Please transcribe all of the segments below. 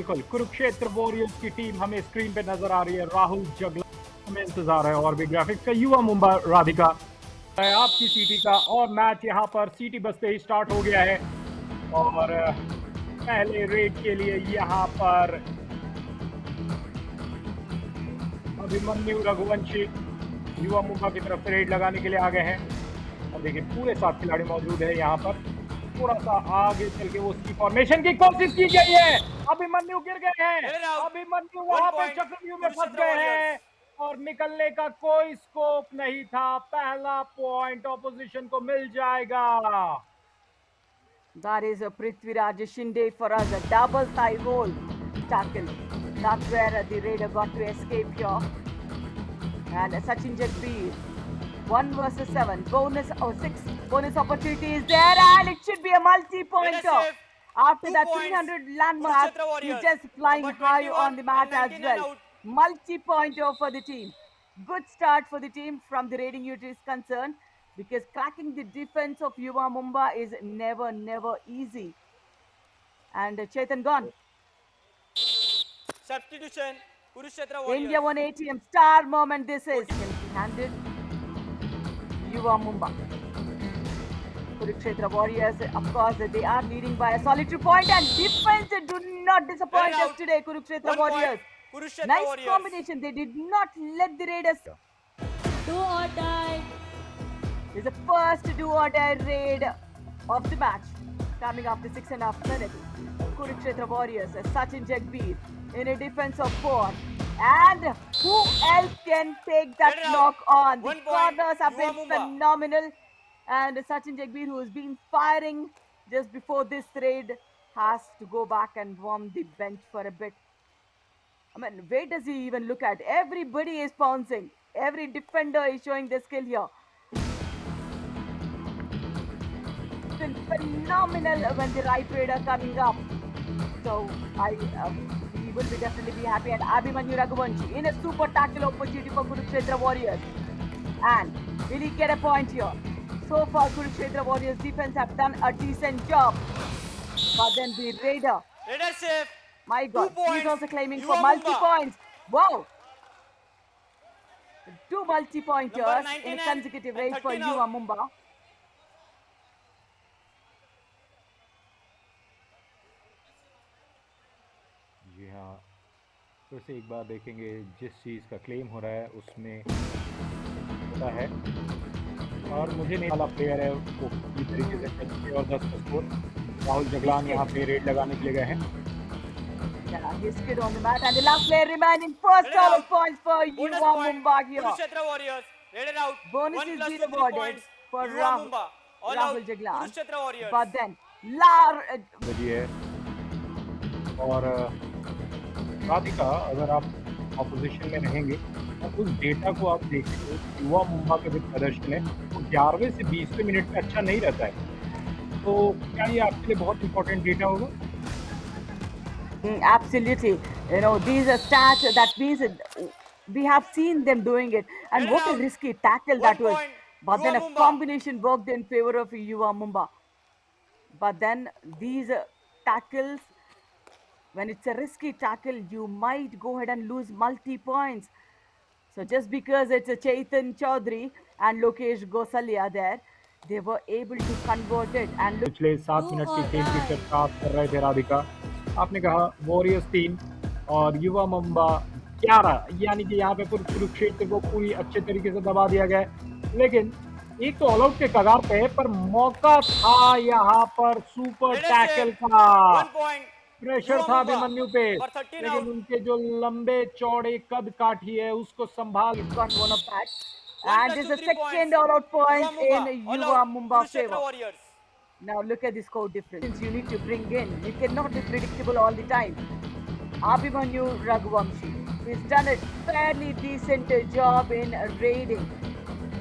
बिल्कुल, कुरुक्षेत्र वॉरियर्स की टीम हमें स्क्रीन पे नजर आ रही है। राहुल जगला, हमें इंतजार है और भी ग्राफिक्स का। युवा मुंबा राधिका है आपकी सीटी का, और मैच यहाँ पर सीटी बजते ही स्टार्ट हो गया है। और पहले रेड के लिए यहाँ पर अभिमन्यु रघुवंशी युवा मुंबा की तरफ से रेड लगाने के लिए आ गए हैं। और देखिए पूरे 7 खिलाड़ी मौजूद है यहाँ पर। थोड़ा सा आगे चल के वो उसकी फॉर्मेशन की कोशिश की गई है। अभिमन्यु गिर गए हैं। In and out. अभिमन्यु 1 वहां पे point. चक्रव्यूह में फंस Kurukshetra गए Warriors. हैं और निकलने का कोई स्कोप नहीं था। पहला पॉइंट ऑपोजिशन को मिल जाएगा। That is a Prithviraj Shinde for us, a double thigh hold tackle. That's where the Raider got to escape here. And Sachin Jagbeer, 1 versus 7, six bonus opportunity is there, and it should be a multi-pointer. After 2 that points. 300 landmark, Kurukshetra Warriors. he's just flying Number high 21 on the mat and as 19 well. and out. Multi-pointer for the team. Good start for the team from the rating unit is concerned, because cracking the defense of Yuva Mumba is never easy. And Chetan gone. Substitution. Kurukshetra Warriors. India won ATM. Star moment this is. Empty-handed. Yuva Mumba. Kurukshetra Warriors, of course, they are leading by a solitary point, and defense do not disappoint us today, Kurukshetra 1 point. Warriors. Kurukshetra Nice Warriors. combination. They did not let the Raiders. Do or die. This is the first do or die raid of the match, coming after 6.5 minutes. Kurukshetra Warriors, Sachin Jagbeer in a defense of 4. And who else can take that Get it out. knock on? The 1 point. corners have been Yuva Mumba. phenomenal. And Sachin Jagbeer, who has been firing just before this raid, has to go back and warm the bench for a bit. I mean, where does he even look at? Everybody is pouncing. Every defender is showing their skill here. It's been phenomenal when the right raider coming up. So we will be definitely be happy. And Abhimanyu Raghuvanshi in a super tackle opportunity for Kurukshetra Warriors. And will he get a point here? So far, Kurukshetra Warriors defense have done a decent job. But then the raider, Raider safe. my God, 2 points. he's also claiming Yuva for Mumba. multi-points. Wow! 2 multi-pointers Number in 19 a consecutive and raid for 13 Yuva out. Mumba. जी हाँ, फिर से एक बार देखेंगे जिस चीज़ का claim हो रहा है उसमें होता है। और मुझे नहीं वाला प्लेयर है वो पूरी तरीके से टच किया और 10 का स्कोर। राहुल जगलान यहाँ पे रेड लगाने के लिए गए हैं। Yeah, he's skid on the mat, and the last player remaining. First Raider double out. points for Bonus Yuva point. Mumba here. Kurukshetra Warriors. Raider out. Bonus 1 is plus being 2 3 awarded points. for Yuva Rahul, Mumba. All Rahul out. Jaglan. Kurukshetra Warriors. But then, बजी है। और राधिका, अगर आप opposition में रहेंगे और उस data को आप देखेंगे, युवा मुंबा का जो प्रदर्शन है वो 11वें से 20वें मिनट में अच्छा नहीं रहता है। तो क्या ये आपके लिए बहुत इंपॉर्टेंट डेटा होगा? absolutely. You know, these are stats. That means we have seen them doing it. And Raider what a out. risky tackle 1 that was. point. But then Yuva a Mumba. combination worked in favor of Yuva Mumba. But then these tackles, when it's a risky tackle, you might go ahead and lose multi-points. So just because it's a Chaitan Chaudhary and Lokesh Gosalia there, they were able to convert it. And look, पिछले 7 minute की खेल की चर्चा आप कर रहे थे राधिका। आपने कहा वॉरियर्स 3 और युवा मुंबा 11, यानी कि यहाँ पे पूरे कुरुक्षेत्र को पूरी अच्छे तरीके से दबा दिया गया है। लेकिन एक तो ऑल आउट के कगार पे है, पर मौका था यहाँ पर सुपर Raider टैकल safe. का। 1 point. प्रेशर Yuva था Mumba. अभिमन्यु पे, For 13 लेकिन out. उनके जो लंबे चौड़े कद काठी है उसको संभाल got one of that. 1 And plus this 2 is the 3 second points. all-out point Yuva Mumba. in All Yuva out. Mumba Kurukshetra favor. Warriors. Now look at the score difference. Since you need to bring in, you cannot be predictable all the time. Abhimanyu Raghuvanshi, he's done a fairly decent job in raiding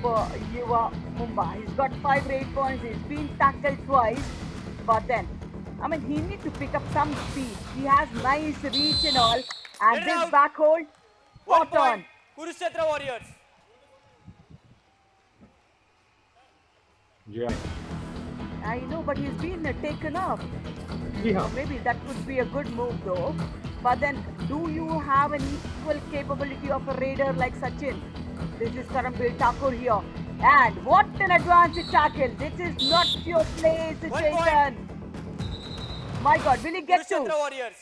for Yuva Mumba. He's got 5 raid points. He's been tackled twice, but then, I mean, he needs to pick up some speed. He has nice reach and all, and Get it this out. back hold, 1 spot on. point. Kurukshetra Warriors. जी हाँ। I know, but he's been taken off. जी हाँ। Maybe that could be a good move though. But then, do you have an equal capability of a raider like Sachin? This is Karambir Thakur here. And what an advanced tackle. This is not your place, 1 point. Chetan. My God, will he get Kurukshetra two? Warriors.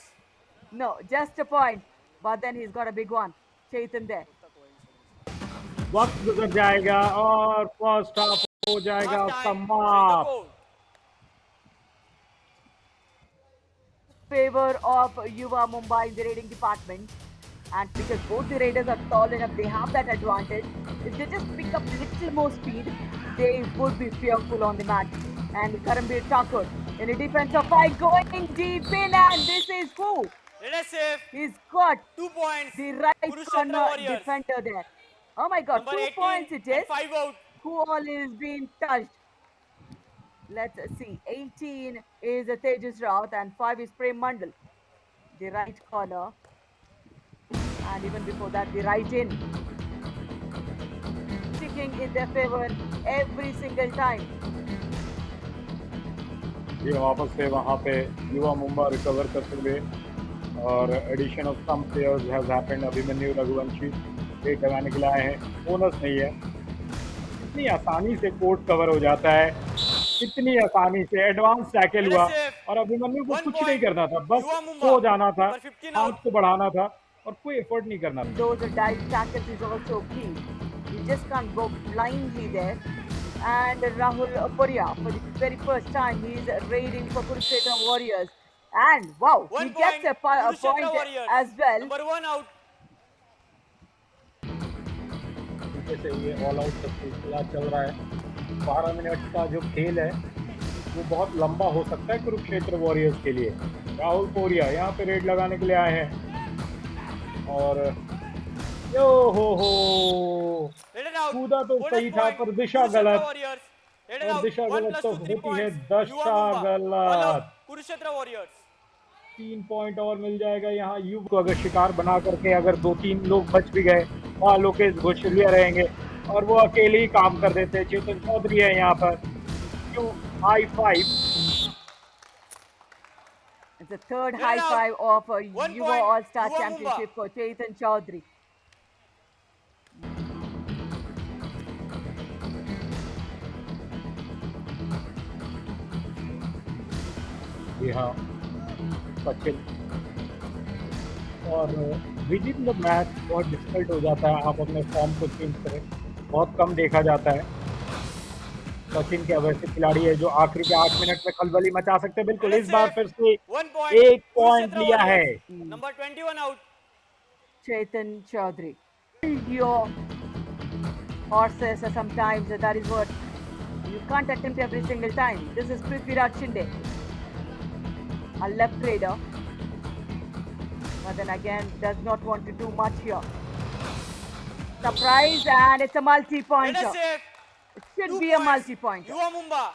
No, just a point. But then he's got a big one. Chetan there. वक्त गुजर जाएगा और first half हो जाएगा Half time. Change the समाप्त। code. Favor of Yuva Mumbai in the raiding department. And because both the raiders are tall enough, they have that advantage. If they just pick up little more speed, they would be fearful on the match. And Karambir Thakur in a defensive fight going deep in, and this is who? Raiders safe. He's got 2 points. the right Kurukshetra corner Warriors. defender there. Oh my God, Number 2 18 points it and is. 5 out. Who all is being touched? Let's see. 18 is Tejas Raut and 5 is Prem Mandal. The right corner. And even before that, the right in. Sticking in their favor every single time. ये वापस से वहाँ पे युवा Mumbai recover करते हुए और addition of some players has happened. Abhimanyu Raghuvanshi weight लगाने के लिए आए हैं, बोनस नहीं है। इतनी आसानी से कोर्ट कवर हो जाता है, इतनी आसानी से एडवांस टैकल हुआ और अभिमन्यु को कुछ नहीं करना था, बस सो जाना था, हाथ को बढ़ाना था और कोई एफर्ट नहीं करना था। Those dive tackles is also key. You just can't go blindly there. And Rahul Puria, for the very first time, he's raiding for Kurukshetra Warriors. And wow, he 1 gets point. a Kurukshetra point Warriors. as well. Number 1 out. पीछे से ये all out का सिलसिला चल रहा है। 12 minute का जो खेल है वो बहुत लंबा हो सकता है कुरुक्षेत्र वॉरियर्स के लिए। राहुल पोरिया यहाँ पे रेड लगाने के लिए आए हैं और यो हो Raiders out. कूदा तो Bonus सही था point. पर दिशा Kurukshetra गलत, Warriors. Raiders और out. दिशा 1 गलत plus तो 2, 3 होती है points. दशा Yuva Mumbai. All out. गलत। Kurukshetra Warriors. 3 पॉइंट और मिल जाएगा यहाँ युव को। अगर शिकार बना करके अगर 2-3 लोग बच भी गए, वहाँ लोकेश घोषलिया रहेंगे और वो अकेले ही काम कर देते। चेतन चौधरी है यहाँ पर। High five. It's the third Raiders high out. five of 1 Yuva point. All-Star Yuva Championship for Chetan Chaudhary. जी हाँ, सचिन और विदिन द मैच बहुत डिफिकल्ट हो जाता है। आप अपने फॉर्म को चेंज करें, बहुत कम देखा जाता है। सचिन क्या वैसे खिलाड़ी है जो आखिरी के 8 मिनट में खलबली मचा सकते हैं। बिल्कुल इस बार फिर से 1 point. एक पॉइंट Kurukshetra लिया है। Warriors. Number 21 out. Chetan Chaudhary. Your horses sometimes that is what you can't attempt every single time. This is Prithviraj Shinde, a left raider, but then again does not want to do much here. Surprise, and it's a multi-pointer. Raiders safe. It should 2 be a points. multi-pointer. Yuva Mumbai.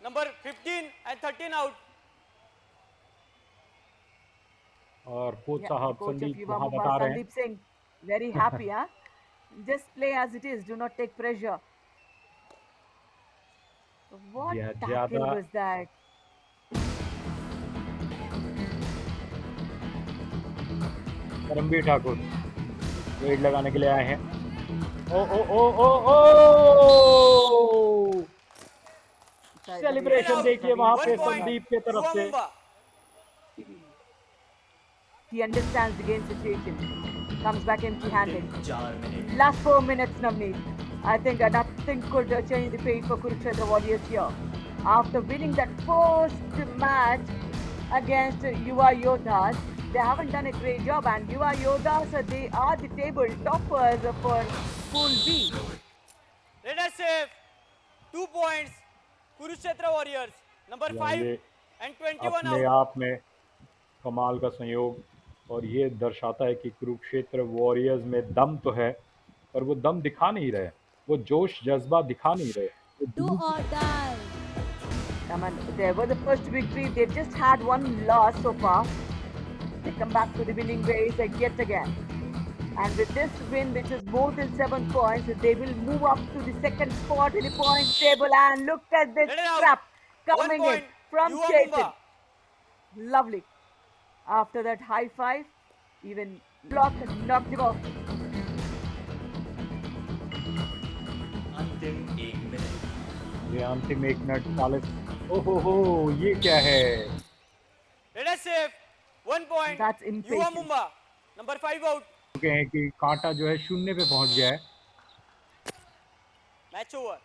Number 15 and 13 out. और coach Yeah, साहब coach of Sandeep Yuva वहाँ Mumbai, बता रहे हैं Sandeep Singh, very happy, huh? Just play as it is. Do not take pressure. What Yeah, tackle ज़्यादा- was that? Karambir Thakur weight लगाने के लिए आए हैं। ओ ओ ओ ओ ओ सेलिब्रेशन देखिए वहाँ पे 1 point. संदीप के तरफ Yuva से। Mumbai. He understands the game situation. Comes back empty-handed. 4 minutes. Last 4 minutes, Navneet. I think nothing could change the fate for Kurukshetra Warriors here. After winning that first match against Yuva Yodhas, they haven't done a great job. And Yuva Yodhas, they are the table toppers for Pool B. Raiders safe. 2 points. Kurukshetra Warriors. Number 5 ये and 21 अपने out. आप में कमाल का संयोग, और ये दर्शाता है कि कुरुक्षेत्र वॉरियर्स में दम तो है पर वो दम दिखा नहीं रहे, वो जोश जज्बा दिखा नहीं रहे। Do or die. Come on, there was the first victory. They've just had one loss so far. They come back to the winning ways yet again. And with this win, which is more than 7 points, they will move up to the second spot in the points table. And look at this Let it out. trap 1 coming in point. from Yuva Chetan. Mumbai. Lovely. After that high five, even blocked and knocked him off. अंतिम 1 minute. ये अंतिम 1 minute 40। ओहो ये क्या है? Red has saved 1 point. That's Yuva impatient. Mumba. Number 5 out. चुके हैं कि कांटा जो है शून्य पे पहुंच गया है Match over.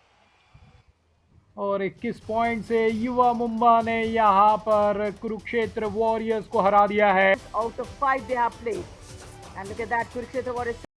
और 21 पॉइंट से युवा मुंबा ने यहाँ पर कुरुक्षेत्र वॉरियर्स को हरा दिया है। Out of 5 they have played. And look at that, Kurukshetra Warriors